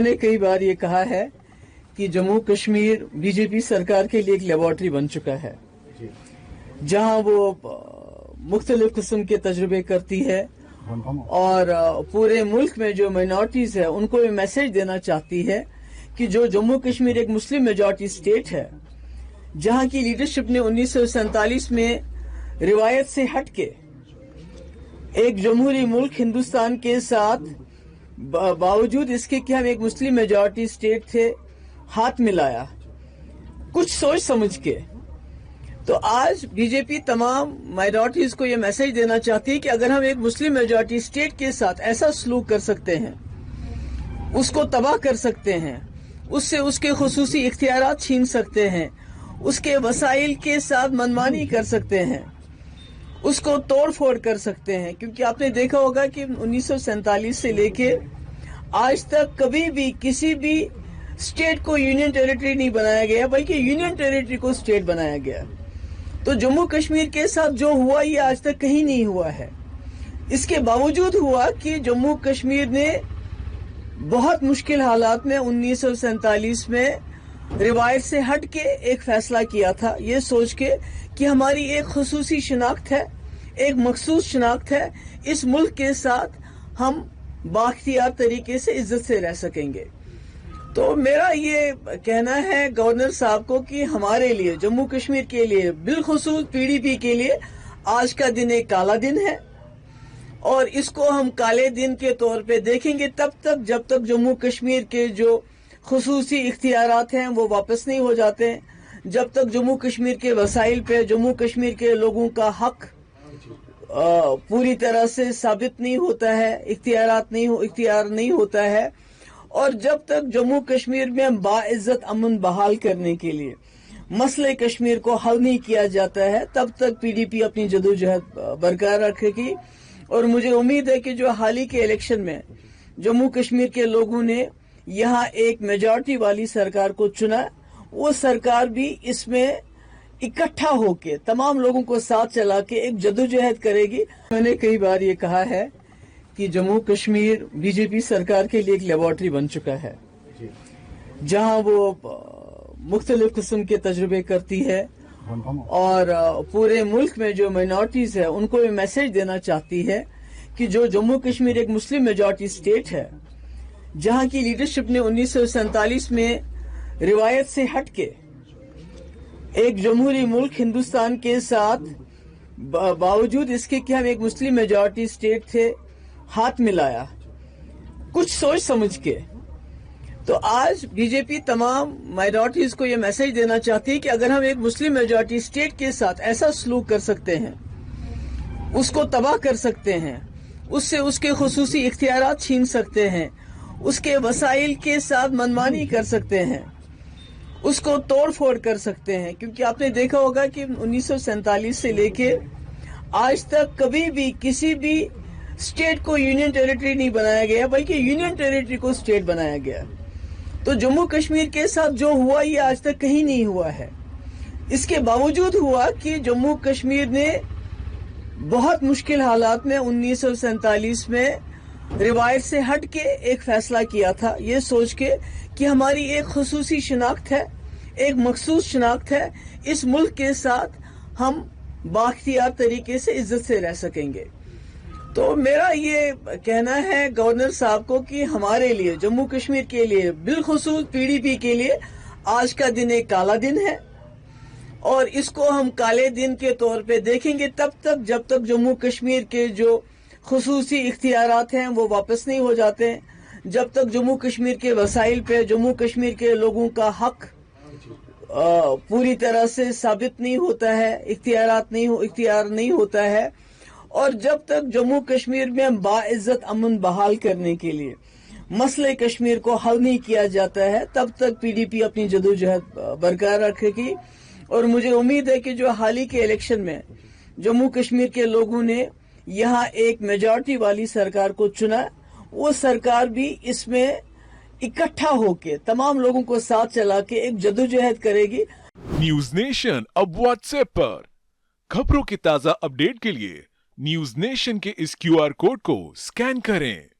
मैंने कई बार ये कहा है कि जम्मू कश्मीर बीजेपी सरकार के लिए एक लेबोरेटरी बन चुका है, जहां वो मुख्तलिफ किस्म के तजुर्बे करती है और पूरे मुल्क में जो माइनॉरिटीज है उनको ये मैसेज देना चाहती है कि जो जम्मू कश्मीर एक मुस्लिम मेजॉरिटी स्टेट है, जहां की लीडरशिप ने 1947 में रिवायत से हटके एक जमहूरी मुल्क हिंदुस्तान के साथ बावजूद इसके कि हम एक मुस्लिम मेजॉरिटी स्टेट थे, हाथ मिलाया कुछ सोच समझ के। तो आज बीजेपी तमाम माइनॉरिटीज को यह मैसेज देना चाहती है कि अगर हम एक मुस्लिम मेजॉरिटी स्टेट के साथ ऐसा सलूक कर सकते हैं, उसको तबाह कर सकते हैं, उससे उसके खुसूसी इख्तियारात छीन सकते हैं, उसके वसाइल के साथ मनमानी कर सकते हैं, उसको तोड़ फोड़ कर सकते हैं। क्योंकि आपने देखा होगा कि 1947 से लेके आज तक कभी भी किसी भी स्टेट को यूनियन टेरिटरी नहीं बनाया गया, बल्कि यूनियन टेरिटरी को स्टेट बनाया गया। तो जम्मू कश्मीर के साथ जो हुआ ये आज तक कहीं नहीं हुआ है। इसके बावजूद हुआ कि जम्मू कश्मीर ने बहुत मुश्किल हालात में 1947 में रिवायत से हट के एक फैसला किया था, ये सोच के कि हमारी एक खुसूसी शनाख्त है, एक मखसूस शनाख्त है, इस मुल्क के साथ हम बाख्तियार तरीके से इज्जत से रह सकेंगे। तो मेरा ये कहना है गवर्नर साहब को कि हमारे लिए, जम्मू कश्मीर के लिए, बिलखुसूस पीडीपी के लिए आज का दिन एक काला दिन है और इसको हम काले दिन के तौर पे देखेंगे तब तक जब तक जम्मू कश्मीर के जो खुसूसी इख्तियारात हैं वो वापस नहीं हो जाते हैं, जब तक जम्मू कश्मीर के वसाइल पे जम्मू कश्मीर के लोगों का हक पूरी तरह से साबित नहीं होता है, इख्तियार नहीं होता है, और जब तक जम्मू कश्मीर में बाइज्जत अमन बहाल करने के लिए मसले कश्मीर को हल नहीं किया जाता है, तब तक पीडीपी अपनी जदोजहद बरकरार रखेगी। और मुझे उम्मीद है कि जो हाल ही के इलेक्शन में जम्मू कश्मीर के लोगों ने यहाँ एक मेजॉरिटी वाली सरकार को चुना, वो सरकार भी इसमें इकट्ठा होके तमाम लोगों को साथ चला के एक जदोजहद करेगी। मैंने कई बार ये कहा है कि जम्मू कश्मीर बीजेपी सरकार के लिए एक लेबोरेटरी बन चुका है, जहां वो मुख्तलिफ किस्म के तजुर्बे करती है और पूरे मुल्क में जो माइनॉरिटीज है उनको ये मैसेज देना चाहती है कि जो जम्मू कश्मीर एक मुस्लिम मेजॉरिटी स्टेट है, जहां की लीडरशिप ने 1947 में रिवायत से हटके एक जमहूरी मुल्क हिंदुस्तान के साथ बावजूद इसके कि हम एक मुस्लिम मेजॉरिटी स्टेट थे, हाथ मिलाया कुछ सोच समझ के। तो आज बीजेपी तमाम माइनॉरिटीज को यह मैसेज देना चाहती है कि अगर हम एक मुस्लिम मेजॉरिटी स्टेट के साथ ऐसा सलूक कर सकते हैं, उसको तबाह कर सकते हैं, उससे उसके खुसूसी इख्तियारात छीन सकते हैं, उसके वसाइल के साथ मनमानी कर सकते हैं, उसको तोड़ फोड़ कर सकते हैं। क्योंकि आपने देखा होगा कि 1947 से लेके आज तक कभी भी किसी भी स्टेट को यूनियन टेरिटरी नहीं बनाया गया, बल्कि यूनियन टेरिटरी को स्टेट बनाया गया। तो जम्मू कश्मीर के साथ जो हुआ ये आज तक कहीं नहीं हुआ है। इसके बावजूद हुआ कि जम्मू कश्मीर ने बहुत मुश्किल हालात में 1947 में रिवायत से हट के एक फैसला किया था, ये सोच के कि हमारी एक खुसूसी शनाख्त है, एक मखसूस शनाख्त है, इस मुल्क के साथ हम बाख्तियार तरीके से इज्जत से रह सकेंगे। तो मेरा ये कहना है गवर्नर साहब को कि हमारे लिए, जम्मू कश्मीर के लिए, बिलखुसूस पीडीपी के लिए आज का दिन एक काला दिन है और इसको हम काले दिन के तौर पे देखेंगे तब तक जब तक जम्मू कश्मीर के जो खुसूसी इख्तियारात हैं वो वापस नहीं हो जाते हैं, जब तक जम्मू कश्मीर के वसाइल पे जम्मू कश्मीर के लोगों का हक पूरी तरह से साबित नहीं होता है, इख्तियार नहीं होता है, और जब तक जम्मू कश्मीर में बाइज्जत अमन बहाल करने के लिए मसले कश्मीर को हल नहीं किया जाता है, तब तक पीडीपी अपनी जदोजहद बरकरार रखेगी। और मुझे उम्मीद है कि जो हाल ही के इलेक्शन में जम्मू कश्मीर के लोगों ने यहाँ एक मेजॉरिटी वाली सरकार को चुना, वो सरकार भी इसमें इकट्ठा होके तमाम लोगों को साथ चला के एक जदोजहद करेगी। न्यूज नेशन अब व्हाट्सएप पर खबरों की ताजा अपडेट के लिए न्यूज नेशन के इस क्यूआर कोड को स्कैन करें।